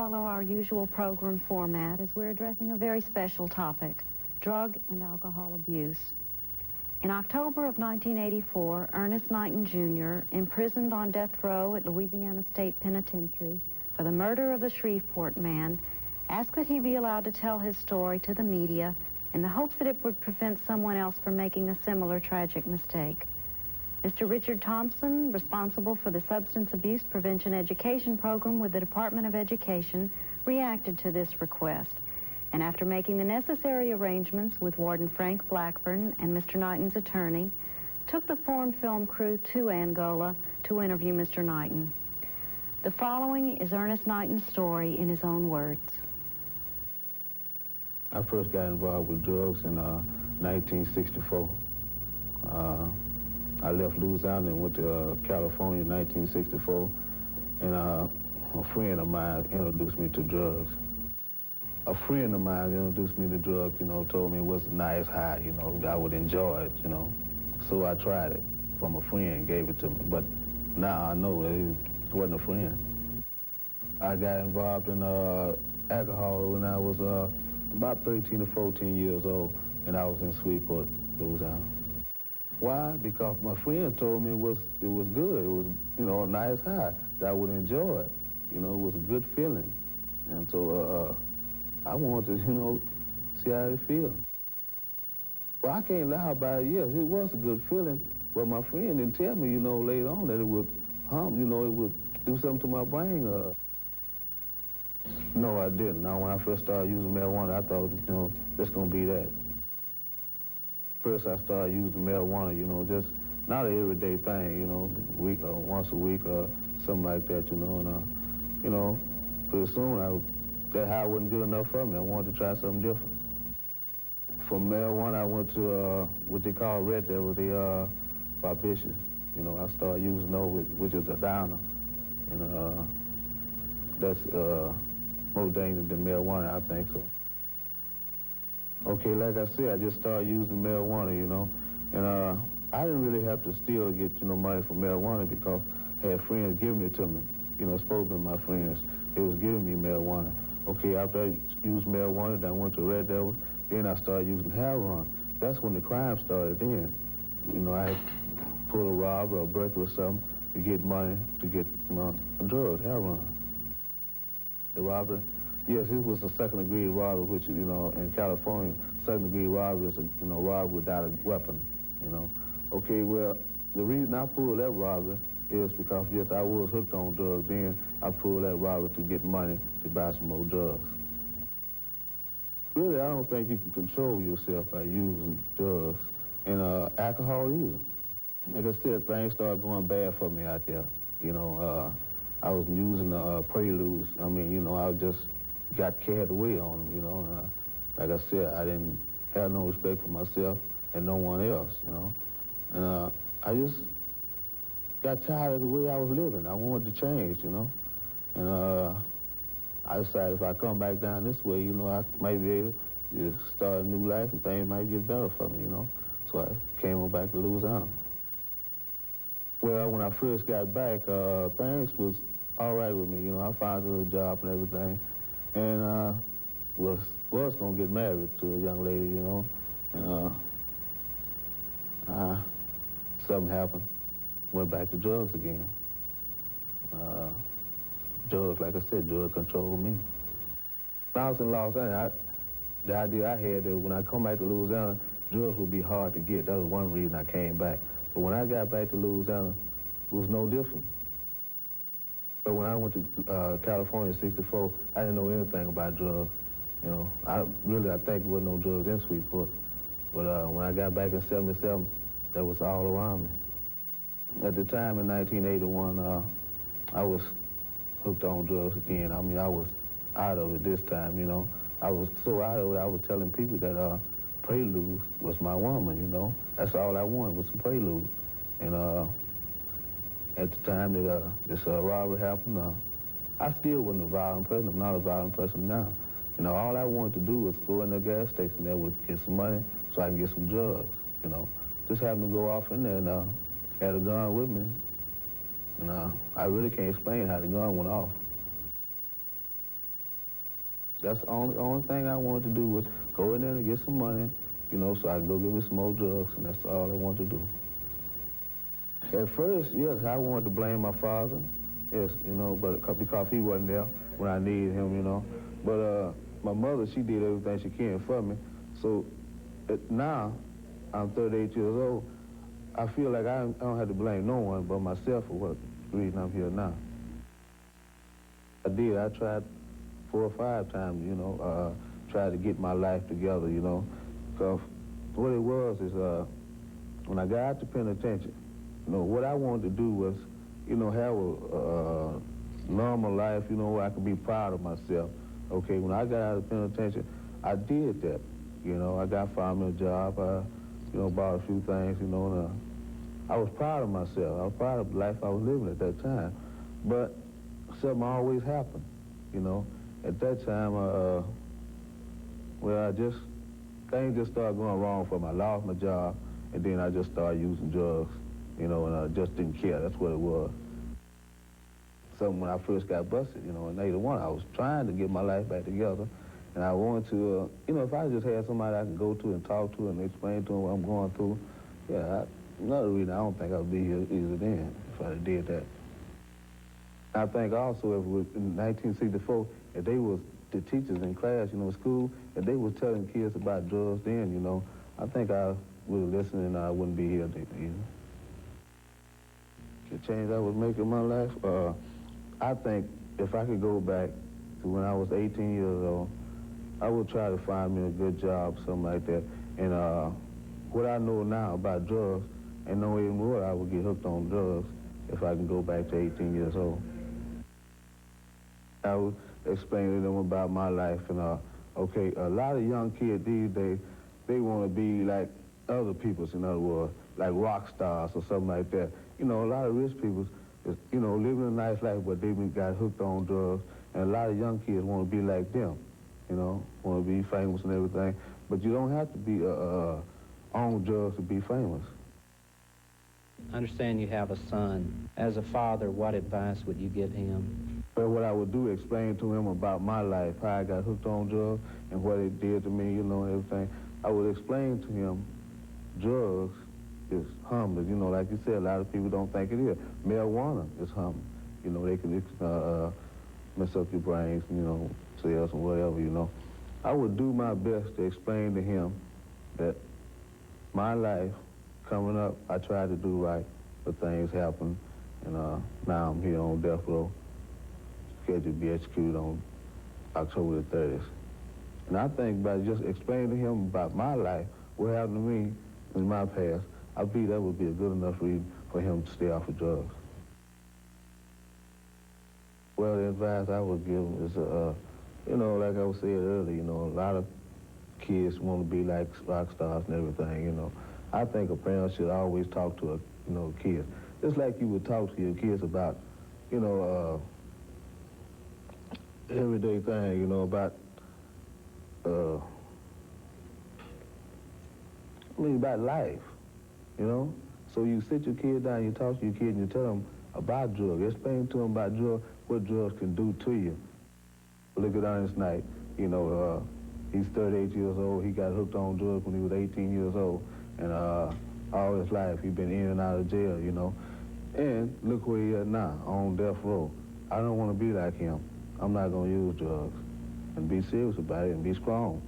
follow our usual program format as we're addressing a very special topic, drug and alcohol abuse. In October of 1984, Earnest Knighton, Jr., imprisoned on death row at Louisiana State Penitentiary for the murder of a Shreveport man, asked that he be allowed to tell his story to the media in the hopes that it would prevent someone else from making a similar tragic mistake. Mr. Richard Thompson, responsible for the Substance Abuse Prevention Education Program with the Department of Education, reacted to this request. And after making the necessary arrangements with Warden Frank Blackburn and Mr. Knighton's attorney, took the foreign film crew to Angola to interview Mr. Knighton. The following is Earnest Knighton's story in his own words. I first got involved with drugs in 1964. I left Louisiana and went to California in 1964, and a friend of mine introduced me to drugs. A friend of mine introduced me to drugs, told me it was a nice high, I would enjoy it, So I tried it from a friend, gave it to me, but now I know that it wasn't a friend. I got involved in alcohol when I was about 13 or 14 years old, and I was in Shreveport, Louisiana. Why? Because my friend told me it was good. It was, a nice high, that I would enjoy it. It was a good feeling. And so I wanted to, see how it feels. Well, I can't lie about it. Yes, it was a good feeling, but my friend didn't tell me, later on that it would harm, it would do something to my brain. No, I didn't. Now, when I first started using marijuana, I thought, it's going to be that. First, I started using marijuana, just not an everyday thing, week or once a week or something like that, and, pretty soon, that high wasn't good enough for me. I wanted to try something different. From marijuana, I went to what they call Red Devil, the barbiturate. I started using those, which is a downer, and that's more dangerous than marijuana, I think so. Okay, like I said, I just started using marijuana, and I didn't really have to steal to get, money for marijuana because I had friends giving it to me, supposed to be my friends. They was giving me marijuana. Okay, after I used marijuana, then I went to Red Devil, then I started using heroin. That's when the crime started then. I pulled a robber or a breaker or something to get money, to get drugs, heroin. The robbery, yes, it was a second-degree robbery, which, in California, second-degree robbery is a, robbery without a weapon, Okay, well, the reason I pulled that robbery is because, yes, I was hooked on drugs then. I pulled that robbery to get money to buy some more drugs. Really, I don't think you can control yourself by using drugs and alcohol either. Like I said, things started going bad for me out there. I was using preludes. I just got carried away on them, like I said, I didn't have no respect for myself and no one else, And I just got tired of the way I was living. I wanted to change, And I decided if I come back down this way, I might be able to start a new life and things might get better for me, So I came on back to Louisiana. Well, when I first got back, things was all right with me. I found a little job and everything, and was gonna get married to a young lady, and something happened. Went back to drugs again. Drugs, like I said, drugs controlled me. When I was in Los Angeles, the idea I had that when I come back to Louisiana, drugs would be hard to get. That was one reason I came back. But when I got back to Louisiana, it was no different. But when I went to California in '64, I didn't know anything about drugs. I think there wasn't no drugs in Shreveport. But when I got back in '77, that was all around me. At the time in 1981, I was hooked on drugs again. I was out of it this time, I was so out of it, I was telling people that Prelude was my woman, That's all I wanted was some Prelude. And at the time that this robbery happened, I still wasn't a violent person. I'm not a violent person now. All I wanted to do was go in the gas station there would get some money so I can get some drugs, Just happened to go off in there and had a gun with me. And I really can't explain how the gun went off. That's the only thing I wanted to do was go in there and get some money, you know, so I can go get me some more drugs, and that's all I wanted to do. At first, yes, I wanted to blame my father, yes, you know, but because he wasn't there when I needed him, you know. But my mother, she did everything she can for me. So now, I'm 38 years old, I feel like I don't have to blame no one but myself for what reason I'm here now. I tried 4 or 5 times, you know, tried to get my life together, you know. Because what it was is when I got out the penitentiary, you know, what I wanted to do was, you know, have a normal life, you know, where I could be proud of myself. Okay, when I got out of the penitentiary, I did that. You know, I found me a job, you know, bought a few things, you know, and I was proud of myself. I was proud of the life I was living at that time. But something always happened, you know. At that time, well, things just started going wrong for me. I lost my job, and then I just started using drugs, you know, and I just didn't care. That's what it was. So when I first got busted, you know, in 81, I was trying to get my life back together, and I wanted to, you know, if I just had somebody I could go to and talk to and explain to them what I'm going through, yeah, another reason I don't think I'd be here either then if I did that. I think also in 1964, if they was the teachers in class, you know, school, if they was telling kids about drugs then, you know, I think I would have listened and I wouldn't be here either. The change I was making in my life, I think if I could go back to when I was 18 years old, I would try to find me a good job, something like that. And what I know now about drugs, and know even more I would get hooked on drugs if I can go back to 18 years old. I would explain to them about my life and, okay, a lot of young kids these days, they want to be like other people's, in other words, like rock stars or something like that. You know, a lot of rich people is, you know, living a nice life, but they got hooked on drugs, and a lot of young kids want to be like them, you know, want to be famous and everything. But you don't have to be on drugs to be famous. I understand you have a son. As a father, what advice would you give him? Well, what I would do, explain to him about my life, how I got hooked on drugs and what it did to me, you know, and everything. I would explain to him drugs is harmless. You know, like you said, a lot of people don't think it is. Marijuana is harmless. You know, they can mess up your brains, you know, cells and whatever, you know. I would do my best to explain to him that my life coming up, I tried to do right, but things happened, and now I'm here on death row, scheduled to be executed on October the 30th. And I think by just explaining to him about my life, what happened to me in my past, I believe that would be a good enough reason for him to stay off of drugs. Well, the advice I would give him is, you know, like I was saying earlier, you know, a lot of kids want to be like rock stars and everything, you know. I think a parent should always talk to, you know, kids. Just like you would talk to your kids about, you know, everyday thing, you know, about, about life, you know? So you sit your kid down, you talk to your kid, and you tell them about drugs. Explain to them about drugs, what drugs can do to you. Look at Earnest Knighton, you know, he's 38 years old. He got hooked on drugs when he was 18 years old. And all his life, he's been in and out of jail, you know. And look where he is now, on death row. I don't want to be like him. I'm not going to use drugs. And be serious about it and be strong.